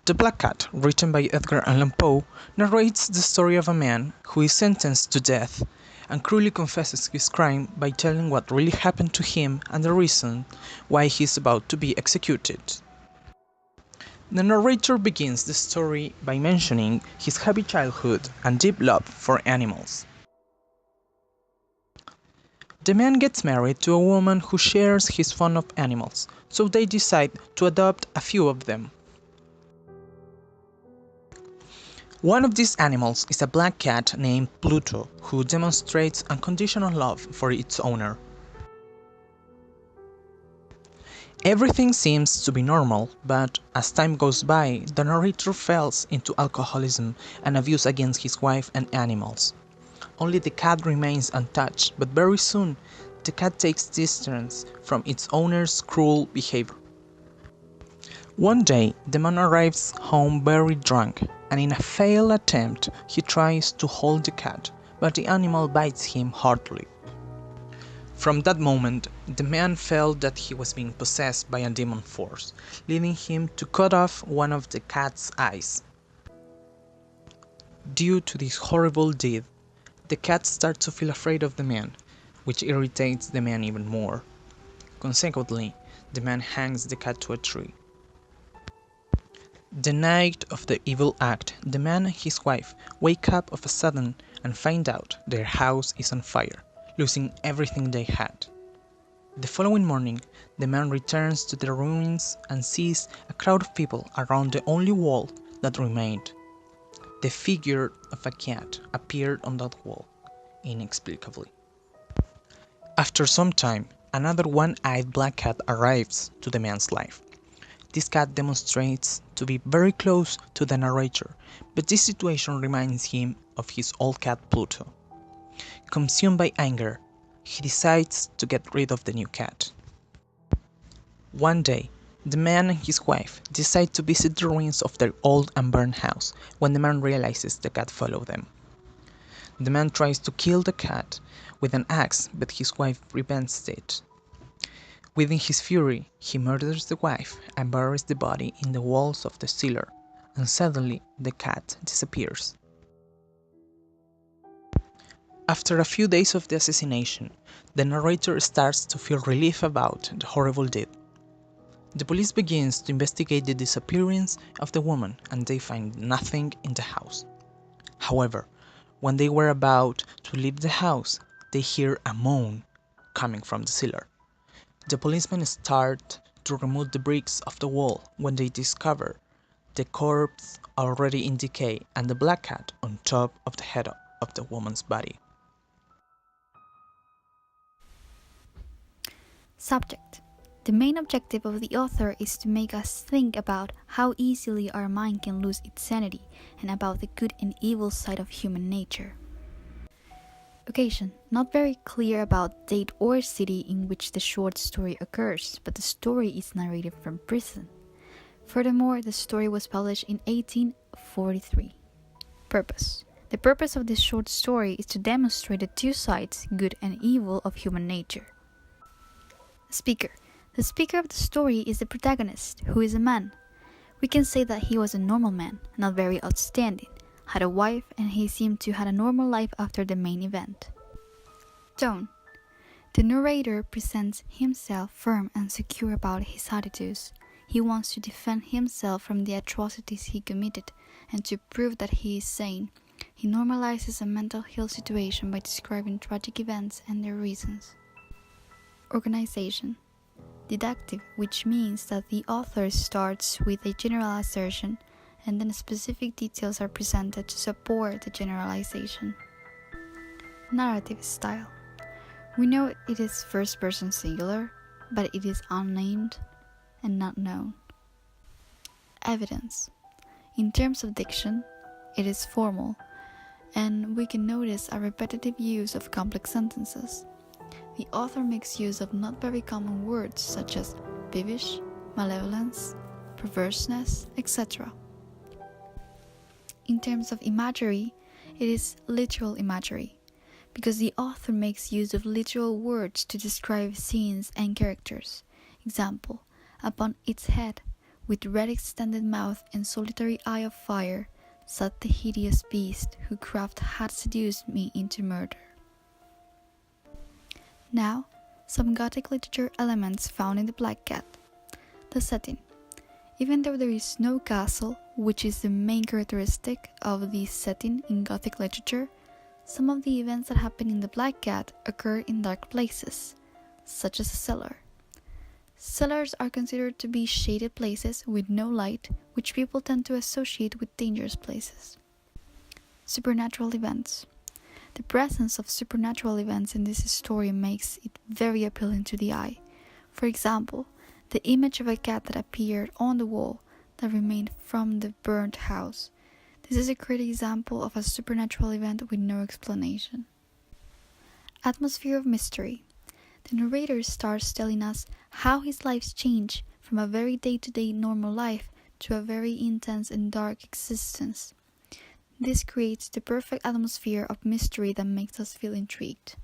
The Black Cat, written by Edgar Allan Poe, narrates the story of a man who is sentenced to death and cruelly confesses his crime by telling what really happened to him and the reason why he is about to be executed. The narrator begins the story by mentioning his happy childhood and deep love for animals. The man gets married to a woman who shares his fond of animals, so they decide to adopt a few of them. One of these animals is a black cat named Pluto, who demonstrates unconditional love for its owner. Everything seems to be normal, but as time goes by, the narrator falls into alcoholism and abuse against his wife and animals. Only the cat remains untouched, but very soon, the cat takes distance from its owner's cruel behavior. One day, the man arrives home very drunk, and in a failed attempt, he tries to hold the cat, but the animal bites him hardly. From that moment, the man felt that he was being possessed by a demon force, leading him to cut off one of the cat's eyes. Due to this horrible deed, the cat starts to feel afraid of the man, which irritates the man even more. Consequently, the man hangs the cat to a tree. The night of the evil act, the man and his wife wake up of a sudden and find out their house is on fire, losing everything they had. The following morning, the man returns to the ruins and sees a crowd of people around the only wall that remained. The figure of a cat appeared on that wall, inexplicably. After some time, another one-eyed black cat arrives to the man's life. This cat demonstrates to be very close to the narrator, but this situation reminds him of his old cat Pluto. Consumed by anger, he decides to get rid of the new cat. One day, the man and his wife decide to visit the ruins of their old and burned house when the man realizes the cat followed them. The man tries to kill the cat with an axe, but his wife prevents it. Within his fury, he murders the wife and buries the body in the walls of the cellar, and suddenly the cat disappears. After a few days of the assassination, the narrator starts to feel relief about the horrible deed. The police begins to investigate the disappearance of the woman and they find nothing in the house. However, when they were about to leave the house, they hear a moan coming from the cellar. The policemen start to remove the bricks of the wall when they discover the corpse already in decay and the black cat on top of the head of the woman's body. Subject. The main objective of the author is to make us think about how easily our mind can lose its sanity and about the good and evil side of human nature. Occasion. Not very clear about date or city in which the short story occurs, but the story is narrated from prison. Furthermore, the story was published in 1843. Purpose. The purpose of this short story is to demonstrate the two sides, good and evil, of human nature. Speaker. The speaker of the story is the protagonist, who is a man. We can say that he was a normal man, not very outstanding, had a wife, and he seemed to have a normal life after the main event. Tone. The narrator presents himself firm and secure about his attitudes. He wants to defend himself from the atrocities he committed, and to prove that he is sane, he normalizes a mental health situation by describing tragic events and their reasons. Organization. Deductive, which means that the author starts with a general assertion and then specific details are presented to support the generalization. Narrative style. We know it is first person singular, but it is unnamed and not known. Evidence. In terms of diction, it is formal, and we can notice a repetitive use of complex sentences. The author makes use of not very common words such as peevish, malevolence, perverseness, etc. In terms of imagery, it is literal imagery, because the author makes use of literal words to describe scenes and characters. Example, upon its head, With red extended mouth and solitary eye of fire, sat the hideous beast whose craft had seduced me into murder. Now, some Gothic literature elements found in the Black Cat. The setting. Even though there is no castle, which is the main characteristic of the setting in Gothic literature, some of the events that happen in the Black Cat occur in dark places, such as a cellar. Cellars are considered to be shaded places with no light, which people tend to associate with dangerous places. Supernatural events. The presence of supernatural events in this story makes it very appealing to the eye. For example, the image of a cat that appeared on the wall that remained from the burnt house. This is a great example of a supernatural event with no explanation. Atmosphere of mystery. The narrator starts telling us how his lives change from a very day-to-day normal life to a very intense and dark existence. This creates the perfect atmosphere of mystery that makes us feel intrigued.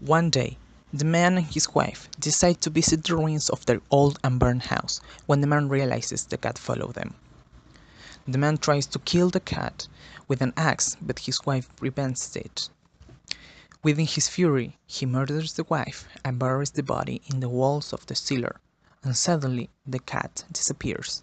One day, the man and his wife decide to visit the ruins of their old and burned house when the man realizes the cat followed them. The man tries to kill the cat with an axe, but his wife prevents it. Within his fury, he murders the wife and buries the body in the walls of the cellar, and suddenly the cat disappears.